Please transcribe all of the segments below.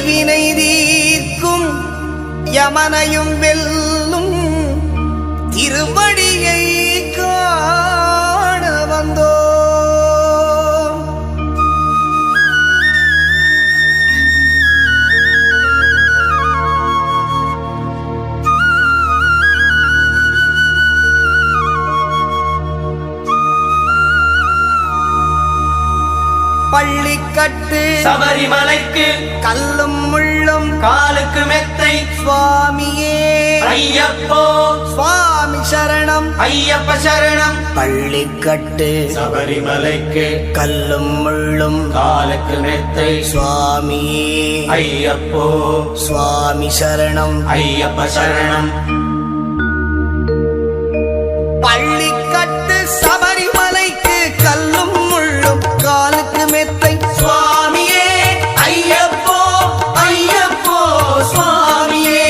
தீவினை தீர்க்கும் யமனையும் வெல்லும் திருவடியை காண வந்தோ. பள்ளிக்கட்டு சபரிமலைக்கு கல்லும் முள்ளும் காலுக்கு மெத்தை சுவாமியே ஐயப்போ சுவாமி சரணம் ஐயப்ப சரணம். பள்ளிக்கட்டு சபரிமலைக்கு கல்லும் முள்ளும் காலுக்கு மெத்தை சுவாமியே ஐயப்போ சுவாமி சரணம் ஐயப்ப சரணம். பள்ளிக்கட்டு சபரிமலைக்கு கல்லும் முள்ளும் காலுக்கு மெத்தை சுவாமியே ஐயப்போ ஐயப்போ சுவாமியே.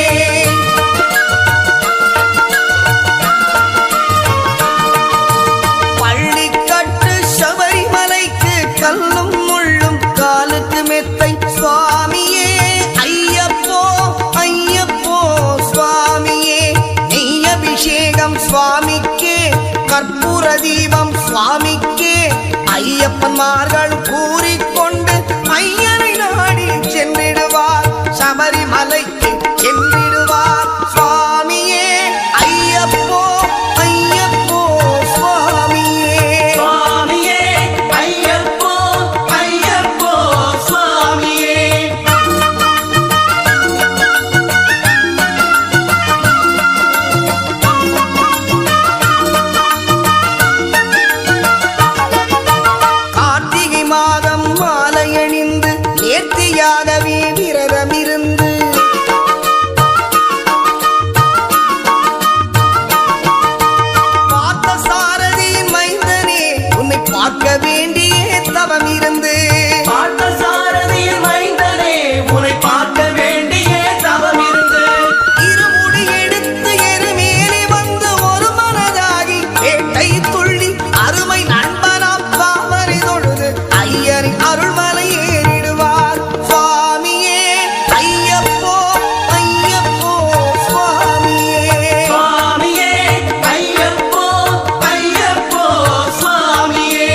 பள்ளிக்கட்டு சபரிமலைக்கு கல்லும் முள்ளும் காலுக்கு மெத்தை சுவாமியே ஐயப்போ ஐயப்போ சுவாமியே. நெய் அபிஷேகம் சுவாமிக்கே கற்பூர தீபம் சுவாமிக்கே ஐயப்பன்மார்கள் கூறிக்கொண்டு ஐயனை நாடி சென்றிடுவார் சபரிமலைக்கு சென்றிடுவார் சுவாமியே ஐயப்போ ஐயப்போ சுவாமியே சுவாமியே ஐயப்போ ஐயப்போ சுவாமியே. கார்த்திகை மாதம் மாலையணிந்து நேர்த்தியாகவே விரதமிருந்து பார்த்த சாரதியின் மைந்தனே உன்னை பார்க்க வேண்டியே தவம் இருந்து பார்த்த சாரதியின் மைந்தனே உன்னை பார்க்க வேண்டிய தவம் இருந்து இருமுடி எடுத்து எருமேலி வந்து ஒரு மனதாகி வேட்டை துள்ளி அருமை நண்பனாம் பாவரை தொழுது ஐயரின் அருள்மலை ஏறிடுவார் சுவாமியே ஐயப்போ ஐயப்போ சுவாமியே. சுவாமியே ஐயப்போ ஐயப்போ சுவாமியே.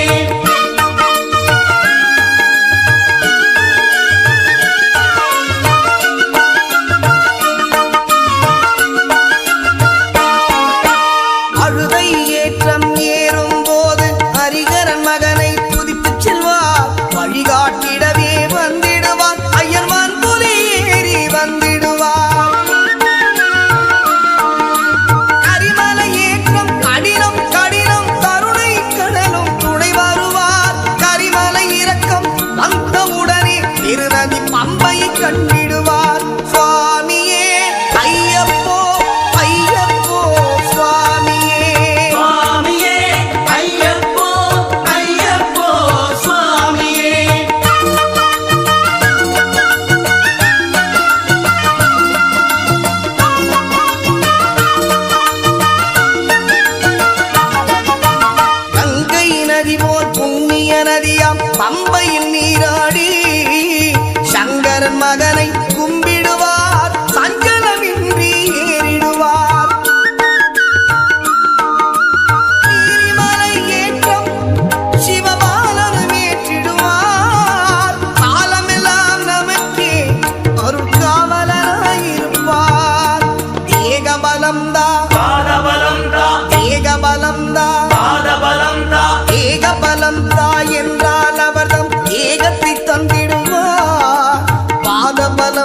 அழுதை ஏற்றம் ஏறும் போது ஹரிகரன் மகனை துதித்துச் செல்வார் வழிகாட்டிடவே வந்திடுவார் ஐயர்மான் புலி ஏறி வந்திடுவார். கரிமலை ஏற்றம் கடினம் கடினம் கருணை கடலும் துணை வருவார். கரிமலை இறக்கம் வந்தவுடனே திருநதி பம்பை கண்டிடுவார் சுவாமியே ஐயப்போ ஐயப்போ சுவாமியே. சுவாமியே ஐயப்போ ஐயப்போ சுவாமியே. கங்கை நதி போல் புண்ணிய நதியாம் பம்பையில் நீராடி சங்கரன் மகனை கும்பிடுவார் சஞ்சலமின்றி ஏறிடுவார். நீரிமலை ஏற்றம் சிவபாலனும் ஏற்றிடுவார். காலமெல்லாம் நமக்கே அருட்காவலராயிருப்பார். தேகபலம்தா பாதபலம்தா தேகபலம்தா பாதபலம்தா ஏகபலம்தா என்றால் அவர்தம் ஏகத்தை தந்திடுவார். பாதபலம்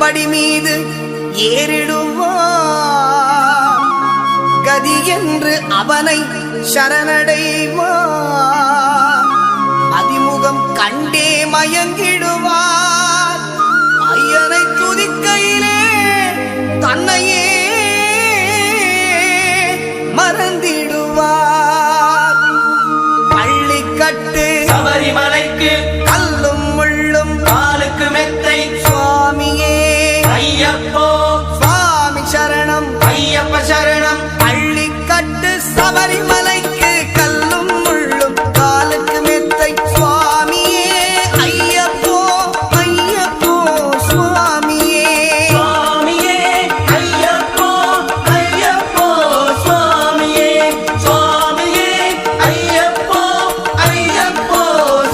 படி மீது ஏறிடுவார். கதி என்று அவனை சரணடைவார். அதிமுகம் கண்டே மயங்கிடுவார். ஐயனை துதிக்கையிலே தன்னையே மறந்திடுவார். பள்ளி கட்டு சபரிமலைக்கு கல்லும் முள்ளும் காலுக்கு மெத்தை சுவாமியே ஐயப்போ சுவாமி சரணம் ஐயப்ப சரணம். பள்ளி கட்டு சபரிமலைக்கு கல்லும் முள்ளும் காலுக்கு மெத்தை சுவாமியே ஐயப்போ ஐயப்போ சுவாமியே சுவாமியே ஐயப்போ ஐயப்போ சுவாமியே சுவாமியே ஐயப்போ ஐயப்போ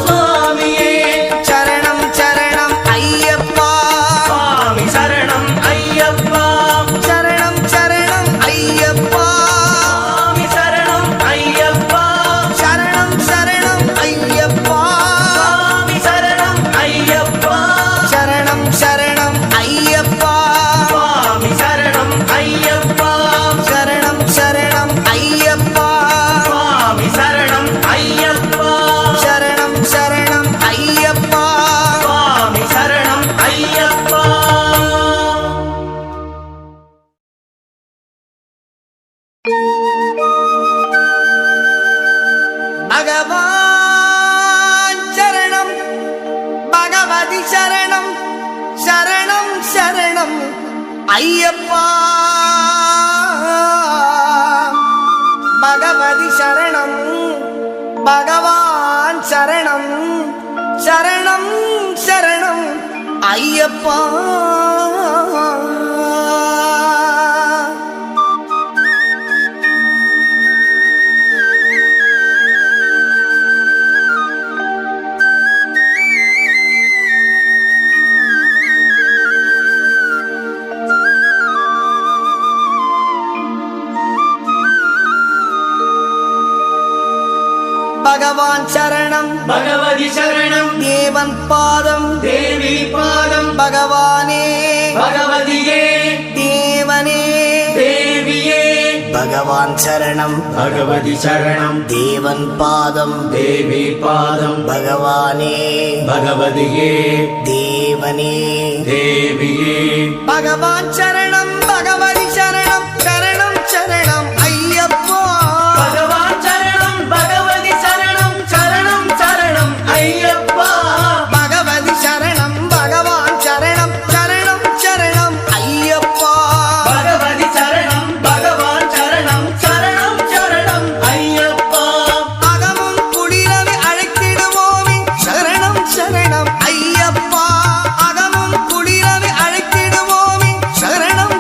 சுவாமியே. சரணம் சரணம் ஐயப்பா சுவாமி சரணம் ஐயப்பா சரணம் சரணம் ஐயப்பா சுவாமி சரணம் ஐயப்பா சரணம் சரணம் ஐயப்பா சுவாமி சரணம் ஐயப்பா சரணம் சரணம் ஐயப்பா சுவாமி சரணம் ஐயப்பா சரணம் சரணம் ஐயப்பா சுவாமி சரணம் ஐயப்பா சரணம் சரணம் ஐயப்பா சுவாமி சரணம் ஐயப்பா. பகவான் சரணம் பகவதி சரணம் சரணம் சரணம் ஐயப்பா பகவதி சரணம் பகவான் சரணம் சரணம் சரணம் ஐயப்பா. பகவான் சரணம் பகவதி சரணம் தேவன் பாதம் தேவி பாதம் பகவானே பகவதியே தேவனே தேவியே. பகவான் சரணம் பகவதி சரணம் தேவன் பாதம் தேவி பாதம் பகவானே பகவதியே தேவனே தேவியே. பகவான் சரணம் பகவதி சரணம் சரணம் சரணம் ஐயப்பா பகவான் சரணம் பகவதி சரணம் சரணம் சரணம் ஐயப்பா. பகவதி சரணம் பகவான் சரணம் சரணம் சரணம் ஐயப்பா பகவதி சரணம் பகவான் சரணம் சரணம் சரணம் ஐயப்பா. அகமும் குளிரவை அழைத்திடுவோமே சரணம் சரணம் ஐயப்பா அகமும் குளிரவை அழைத்திடுவோமே சரணம்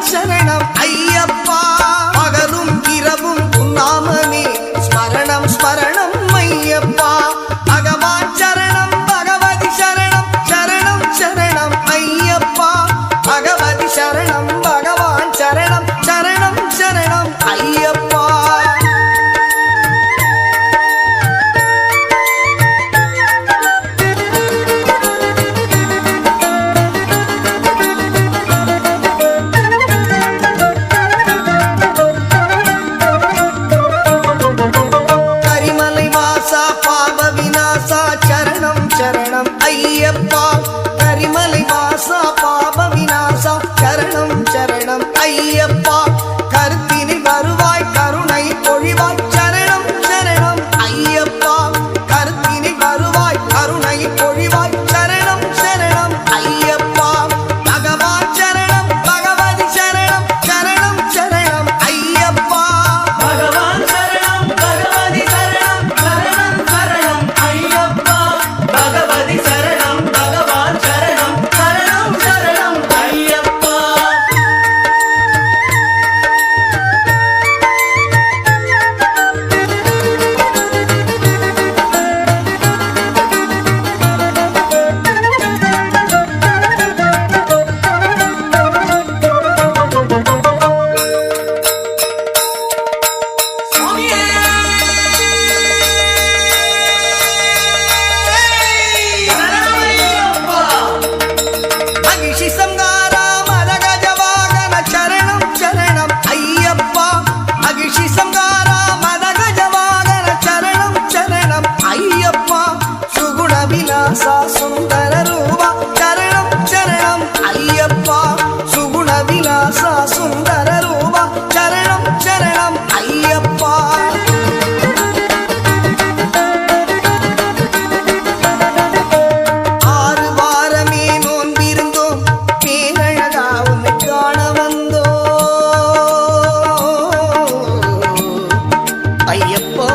ஐயப்பா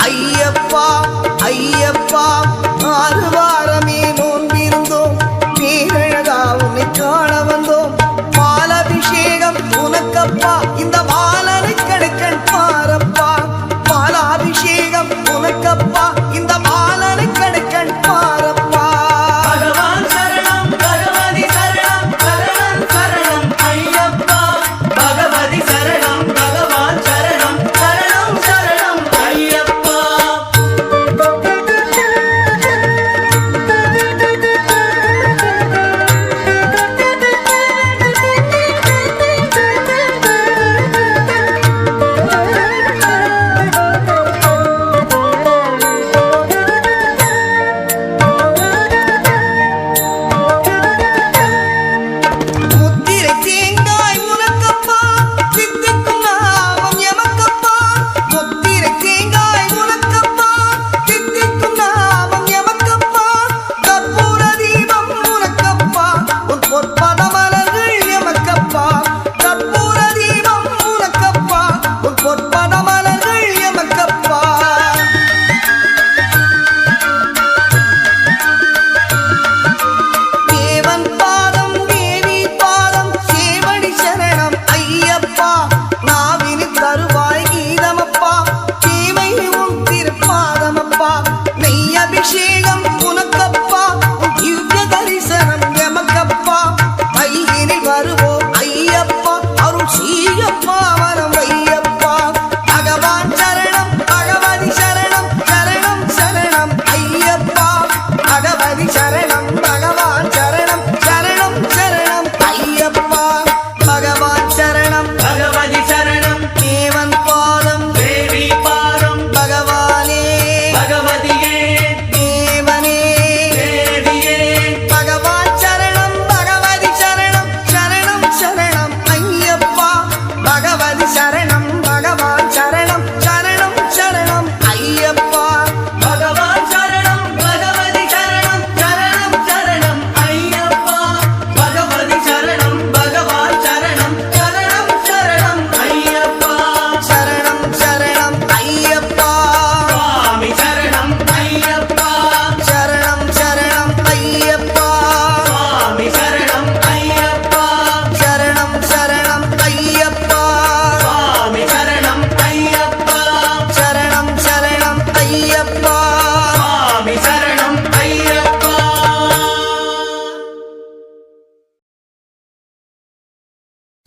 ஐயப்பா ஐயப்பா ஆறு வாரமே நோன்பிருந்தோம் பேரழகா உன்னை காண வந்தோம் பாலாபிஷேகம் உனக்கப்பா இந்த பாலனை கடுக்கன் பாரப்பா பாலாபிஷேகம் உனக்கப்பா இந்த பாலனை கடுக்கன் பாரப்பா பகவான் சரணம் பகவதி சரணம் சரணம் சரணம் ஐயப்பா பகவதி சரணம் பகவான் சரணம் சரணம் சரணம் ஐயப்பா முத்திரை தேங்காய் உனக்கப்பா சித்திக்கும் நாமம் எமக்கப்பா முத்திரை தேங்காய் உனக்கப்பா சித்திக்கும் நாமம் எமக்கப்பா கற்பூர தீபம் உனக்கப்பா உன் பொற்பத மலர்கள் எமக்கப்பா கற்பூர தீபம் உனக்கப்பா உன் பொற்பத மலர்கள் எமக்கப்பா தேவன் பாதம் தேவி பாதம் சேவடி சரணம் ஐயப்பா நாவினி தருவாய் கீதமப்பா தீமை உன் திருப்பாதமப்பா நெய் அபிஷேகம் உனக்கப்பா உன் திவ்ய தரிசனம் எமக்கப்பா கையினில் வருவோம் ஐயப்பா அருள் சீயப்பா வரம் ஐயப்பா பகவான் சரணம் பகவதி சரணம் சரணம் சரணம் ஐயப்பா பகவதி சரணம் பகவான் சரணம் சரணம் சரணம் ஐயப்பா பகவான் சரணம் பகவதி சரணம் தேவன் பாதம் தேவி பாதம் பகவானே பகவதியே தேவனே தேவியே பகவான் சரணம் பகவதி சரணம் சரணம் சரணம் ஐயப்பா பகவதி சரணம் பகவான் சரணம் சரணம் சரணம் ஐயப்பா பகவான் சரணம் பகவதி சரணம் சரணம் சரணம் ஐயப்பா பகவதி சரணம் பகவான் சரணம் சரணம் சரணம் ஐயப்பா சரணம் சரணம் ஐயப்பா சுவாமி சரணம் ஐயப்பா சரணம் சரணம் ஐயப்பா சுவாமி சரணம் ஐயப்பா சரணம் சரணம் ஐயப்பா சுவாமி சரணம் ஐயப்பா சரணம் சரணம் ஐயப்பா சுவாமி சரணம் ஐயப்பா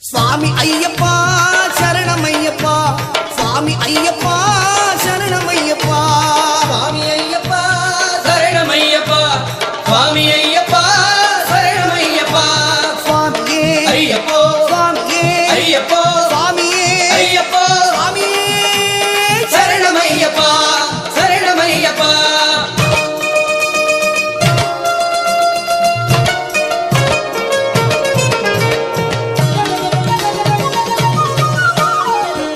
சுவாமி ஐயப்பா சரணம் ஐயப்பா சுவாமி ஐயப்பா சரணம் ஐயப்பா சுவாமி ஐயப்பா சரணமையப்பா சுவாமி ஐயப்பா சரணமையப்பா சுவாமியே ஐயப்போ சுவாமியே ஐயப்போ சுவாமியே ஐயப்போ சுவாமியே சரணமையப்பா சரணமையப்பா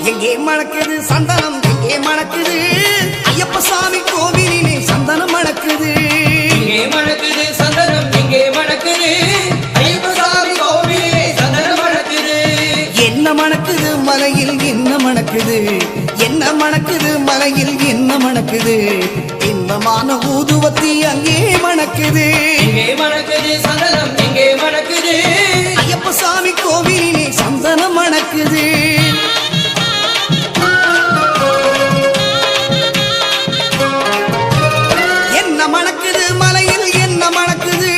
எங்கே மணக்குது சந்தனம் எங்கே மணக்குது ஐயப்ப சாமி கோவிலிலே சந்தனம் மணக்குது இங்கே மணக்குது சந்தனம் இங்கே மணக்குது ஐயப்ப சாமி கோவிலே சந்தனம் மணக்குது என்ன மணக்குது மலையில் என்ன மணக்குது என்ன மணக்குது மலையில் என்ன மணக்குது இன்பமான ஊதுவத்தி அங்கே மணக்குது இங்கே மணக்குது சந்தனம் இங்கே மணக்குது ஐயப்ப சாமி கோவிலிலே சந்தனம் மணக்குது என்ன மணக்குது மலையில் என்ன மணக்குது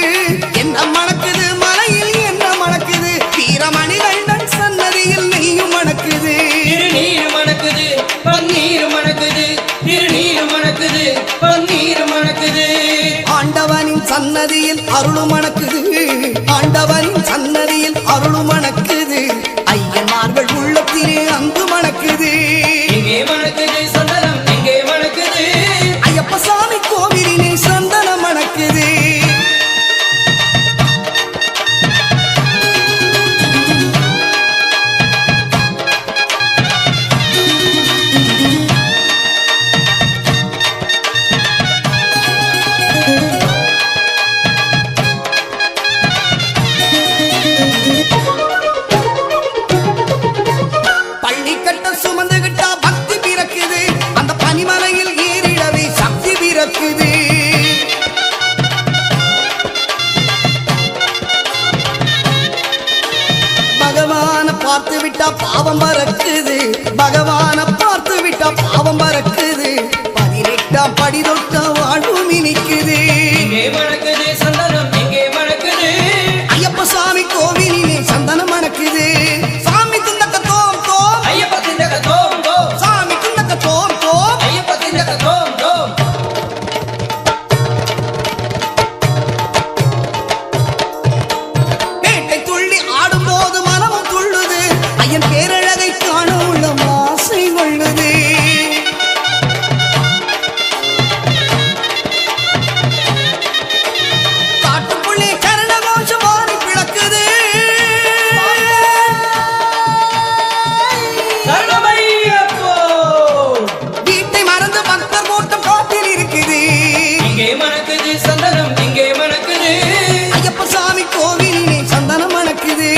என்ன மணக்குது மலையில் என்ன மணக்குது வீரமணிகண்டன் சன்னதியில் நெய்யும் மணக்குது திருநீர் மணக்குது பன்னீர் மணக்குது திருநீர் மணக்குது பன்னீர் மணக்குது ஆண்டவனின் சன்னதியில் அருளும் மணக்குது ஆண்டவனின் சன்னதியில் அருளும் மணக்குது ஐயன்மார்கள் உள்ளத்திலே அன்பு மணக்குது இங்கே மணக்குது சந்தனம் இங்கே மணக்குது ஐயப்ப சாமி கோவிலிலே சந்தனம் மணக்குது பார்த்து விட்டா பாவம் பறக்குது, பகவான பார்த்து விட்டா பாவம் பறக்குது, 18ஆம் படி தொட்ட வாழ்வும் இனிக்குது. இங்கே மணக்குது சந்தனம் இங்கே மணக்குது, ஐயப்ப சாமி கோவிலிலே சந்தனம் மணக்குது. சாமி துண்டக்க தோம் தோம், ஐயப்ப திண்டக தோம் தோம், சாமி துண்டக்க தோம் தோம். ஐயப்ப திண்டக தோம் தோம். பேட்டை துள்ளி ஆடும்போது மனமும் துள்ளுது, ஐயன் பேரழகை காண உள்ள ஆசை கொள்ளுது. காட்டுக்குள்ளே கரண கோஷம் மாறி பிளக்குது. சரணமையப்போ. வீட்டை மறந்து பக்தர் கூட்டம் காட்டில் இருக்குது. இங்கே மணக்குது சந்தனம் இங்கே மணக்குது, ஐயப்ப சாமி கோவிலிலே சந்தனம் மணக்குது.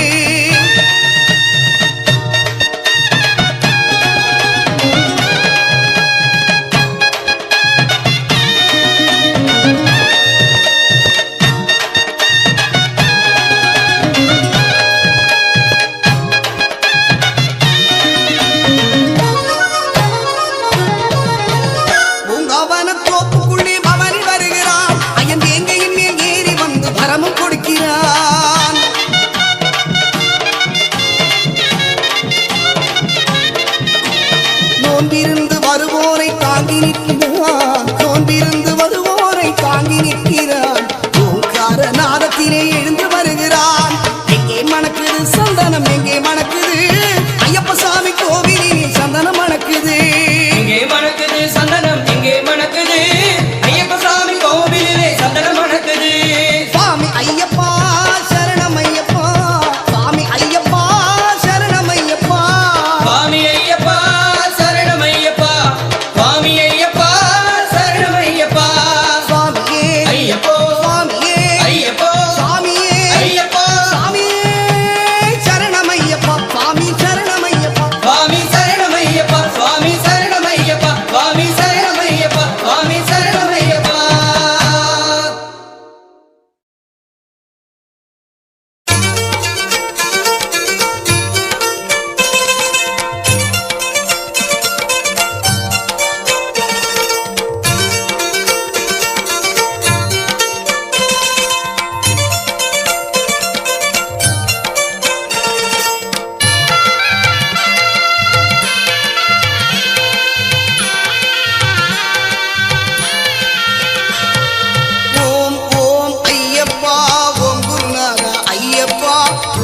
பூங்காவன தோப்புக்குள்ளே பவனி வருகிறான், ஐயன் வேங்கையின் மேல் ஏறி வந்து வரமும் கொடுக்கிறான். நோன்பிருந்து வருவோரை தாங்கி நிற்கிறான், நோன்பிருந்து வருவோரை தாங்கி நிற்கிறான். ஓங்கார நாதத்திலே எழுந்து வருகிறான். எங்கே மணக்குது சந்தனம் எங்கே மணக்குது, ஐயப்ப சாமி கோவிலிலே சந்தனம் மணக்குது. இங்கே மணக்குது சந்தனம் இங்கே மணக்குது, ஐயப்ப சாமி கோவிலிலே சந்தனம் மணக்குது. சுவாமி ஐயப்பா சரணம் ஐயப்பா, சுவாமி ஐயப்பா சரணம் ஐயப்பா. சுவாமி ஐயப்பா சரணமையப்பா, சுவாமி ஐயப்பா சரணமையப்பா. சுவாமியே ஐயப்போ சுவாமியே ஐயப்போ சுவாமியே ஐயப்போ, சுவாமியே சரணம் ஐயப்பா, சுவாமி சரணம் ஐயப்பா. சுவாமி சரணமையப்பா, சுவாமி சரணமையப்பா, சுவாமி சரணமையப்பா, சுவாமி சரணமையப்பா. ஓம் ஓம் ஐயப்பா ஓம் குருநாதா ஐயப்பா,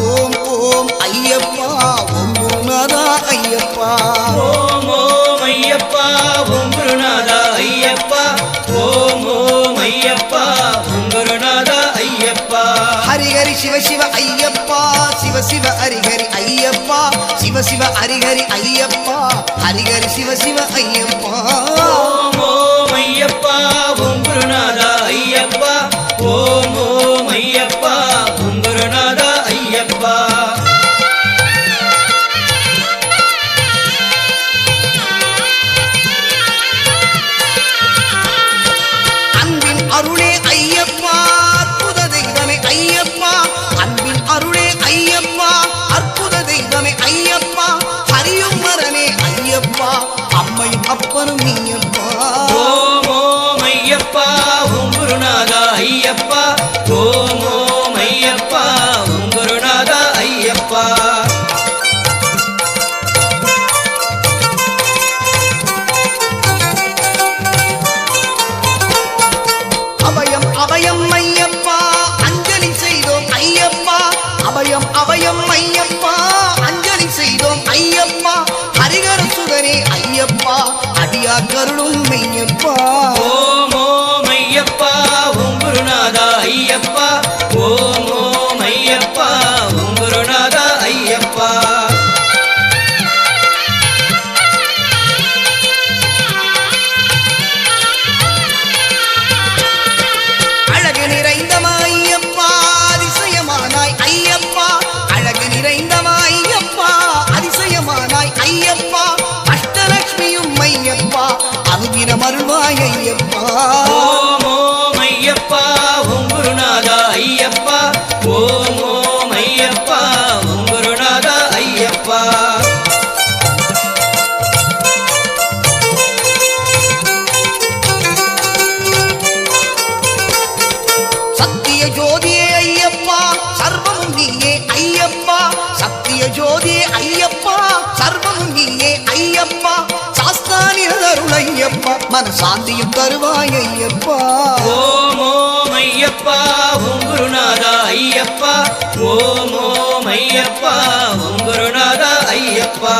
ஓம் ஓம் ஐயப்பா ஓம் குருநாதா ஐயப்பா. ஓம் ஓம் ஐயப்பா ஓம் குருநாதா ஐயப்பா, ஓம் ஓம் ஐயப்பா ஓம் குருநாதா ஐயப்பா. ஹரிஹரி சிவ சிவ ஐயப்பா, சிவ சிவ ஹரிஹரி ஐயப்பா, சிவ சிவ ஹரிஹரி ஐயப்பா, ஹரிஹரி சிவ சிவ ஐயப்பா. ஓம் ஓம் ஐயப்பா ஓம் குருநாதா ஐயப்பா, ஓம் ஓம் ஐயப்பா ஓம் குருநாதா ஐயப்பா. அன்பின் அருளே ஐயப்பா அற்புத தெய்வமே ஐயப்பா, அன்பின் அருளே ஐயப்பா அற்புத தெய்வமே ஐயப்பா, ஹரியும் மரனே ஐயப்பா, அம்மையும் அப்பனும் நீயப்பா. ஓம் ஓம் ஐயப்பா ஓம் குருநாதா ஐயப்பா, ஓம் ஓம் ஐயப்பா ஓம் குருநாதா ஐயப்பா. அபயம் அபயம் ஐயப்பா அஞ்சலி செய்தோம் ஐயப்பா, அபயம் அபயம் ஐயப்பா அஞ்சலி செய்தோம் ஐயப்பா, ஹரிஹர சுதனே ஐயப்பா, அடியார் கருளும் மெய்யப்பா. ஓம் ஓம் ஐயப்பா ஓம் குருநாதா ஐயப்பா, ஓம் ஓம் ஐயப்பா ஓம் குருநாதா ஐயப்பா. அழகு நிறைந்தவா ஐயப்பா அதிசயமானாய் ஐயப்பா, அழகு நிறைந்தவா ஐயப்பா அதிசயமானாய் ஐயப்பா, அஷ்டலட்சுமியும் ஐயப்பா அனுதினம் அருள்வாய் ஐயப்பா. ஐயப்பா சாஸ்தானியதருள் ஐயப்பா மனசாந்தியும் தருவாய் ஐயப்பா ஓம் ஓம் ஐயப்பா ஓம் குருநாதா ஐயப்பா ஓம் ஓம் ஐயப்பா ஓம் குருநாதா ஐயப்பா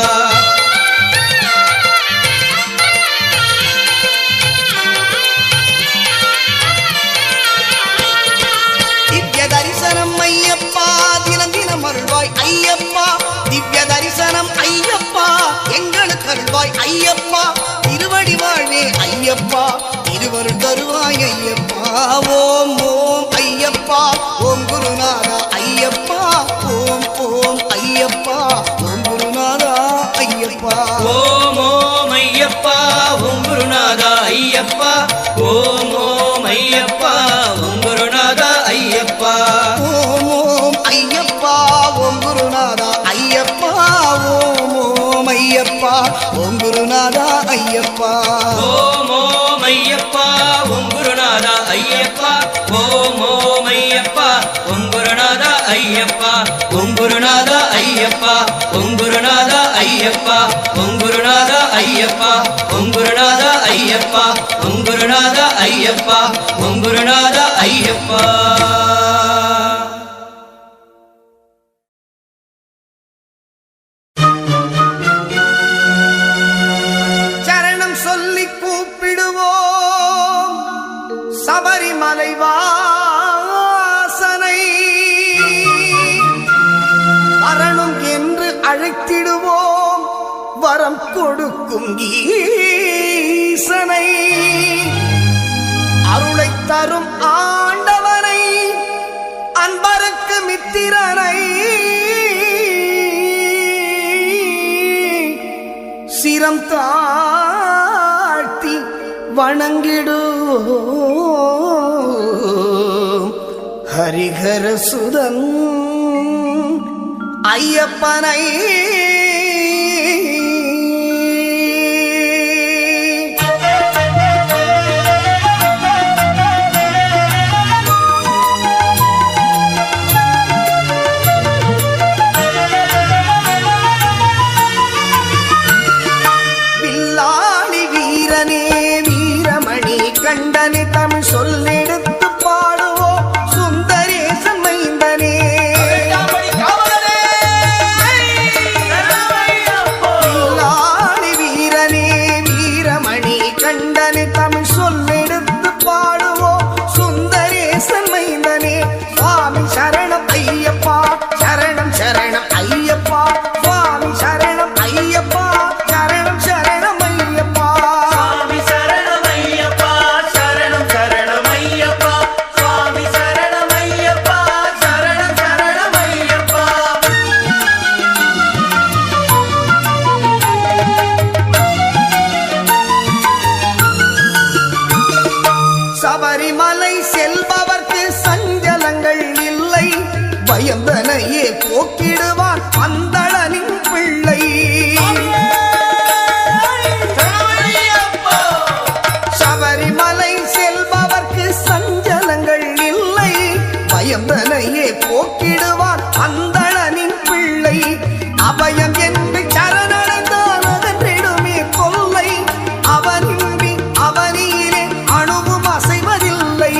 திவ்ய தரிசனம் ஐயப்பா தினம் தினம் அருள்வாய் ஐயப்பா திவ்ய தரிசனம் ஐயப்பா எங்களுக்கு அருள்வாய் ஐயப்பா திருவடி வாழ்வே ஐயப்பா திருவருள் தருவாய் ஐயப்பா ஓம் ஓம் ஐயப்பா ஓம் குருநாதா ஐயப்பா ஓம் ஓம் ஐயப்பா ஓம் குருநாதா ஐயப்பா ஓம் ஓம் ஐயப்பா ஓம் குருநாதா ஐயப்பா ஓம் ஓம் ஐயப்பா ஓம் குருநாதா ஐயப்பா ஓம் ஓம் ஐயப்பா ஓம் குருநாதா ஐயப்பா ஓம் ஓம் ஐயப்பா ஓம் குருநாதா ஐயப்பா ஓம் ஓம் ஐயப்பா ஓம் குருநாதா ஐயப்பா ஓம் ஓம் ஐயப்பா ஓம் குருநாதா ஐயப்பா ஓம் குருநாதா ஐயப்பா ஓம் குருநாதா ஐயப்பா ஓம் குருநாதா ஐயப்பா ஓம் குருநாதா ஐயப்பா ஓம் குருநாதா ஐயப்பா ஓம் குருநாதா ஐயப்பா சரணம் சொல்லி கூப்பிடுவோம் சபரிமலை வாசனை வரணும் என்று அழைத்திடுவோம் வரம் கொடுக்கும் ஈசனை அருளை தரும் ஆண்டவனை அன்பருக்கு மித்திரனை சிரம் தாழ்த்தி வணங்கிடுவோம் ஹரிஹர சுதன் ஐயப்பனை வில்லாளி வீரனே வீரமணி கண்டனே தமிழ் சொல்லெடுத்து பாடுவோம் சுந்தரேசன் மைந்தனே வில்லாளி வீரனே வீரமணி கண்டனே தமிழ் சொல்லெடுத்து பாடுவோம் சுந்தரேசன் மைந்தனே சுவாமி சரணம் ஐயப்பா சரணம் சரணம் ஐயப்பா சுவாமி சரணம் ஐயப்பா சரணம் சரணம் ஐயப்பா சுவாமி சரணமையப்பா சரணம் சரணமையப்பா சுவாமி சரணமையப்பா சரணம் சரணமையப்பா சபரிமலை செல்பவர்க்கு சஞ்சலங்கள் இல்லை பயந்தனையே போக்கிடுவான் அந்தளனின் பிள்ளை சபரிமலை செல்பவர்க்கு சஞ்சலங்கள் இல்லை பயந்தனையே போக்கிடுவான் அந்தளனின் பிள்ளை அபயம் என்று சரணடைந்தான் அகன்றிடுமே கொல்லை அவனின்றி அவனியிலே அணுவும் அசைவதில்லை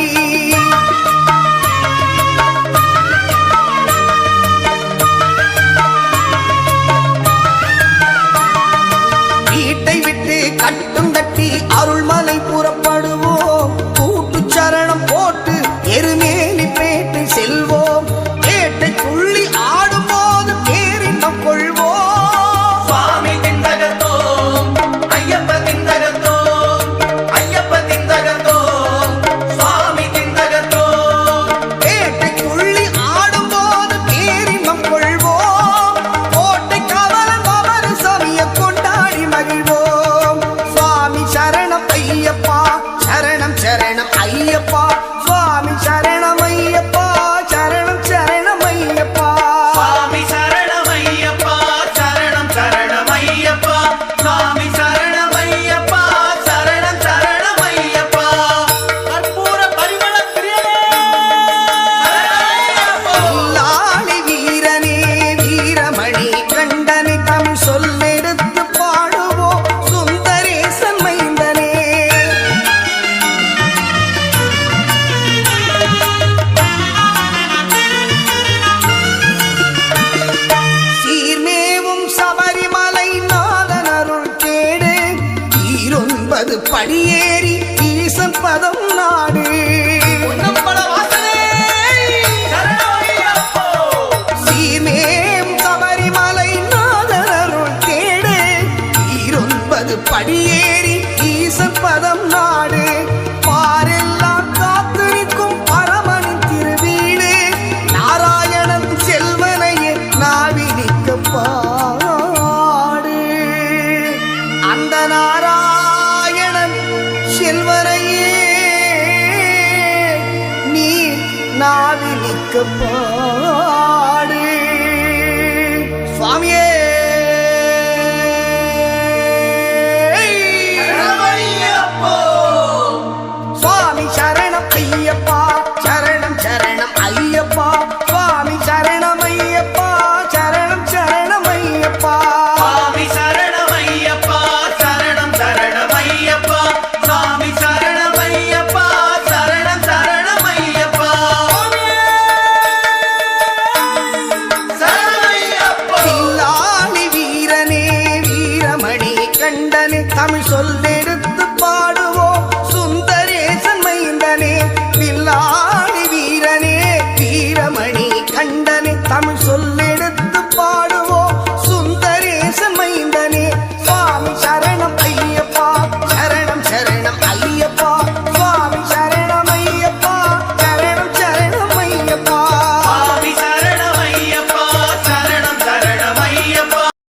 படியேறி ஈசன் பதம் நாடு பொன்னம்பல வாசனே சரணமையப்போ சீர்மேம் சபரிமலை நாதனருள் தேடு ஈரொன்பது படியேறி ஈசன் பதம் நாடு பாரெல்லாம் காத்து நிற்கும் பரமனின் திருவீடு நாராயணன் செல்வனையே நாவினிக்க பாடு அந்த நாராயணன் செல்வனையே நீ நாவினிக்க பாடு சுவாமியே சரணமையப்போ சுவாமி சரணம் ஐயப்பா சரணம் சரணம் ஐயப்பா சுவாமி சரணம் ஐயப்பா சரணம் சரணம் ஐயப்பா சுவாமி சரணமையப்பா சரணம் சரணமையப்பா சுவாமி சரணமையப்பா சரணம் சரணமையப்பா சரணமையப்போ தில்லாலி வீரனே வீரமணி கண்டனே தமிழ் சொல்லெடு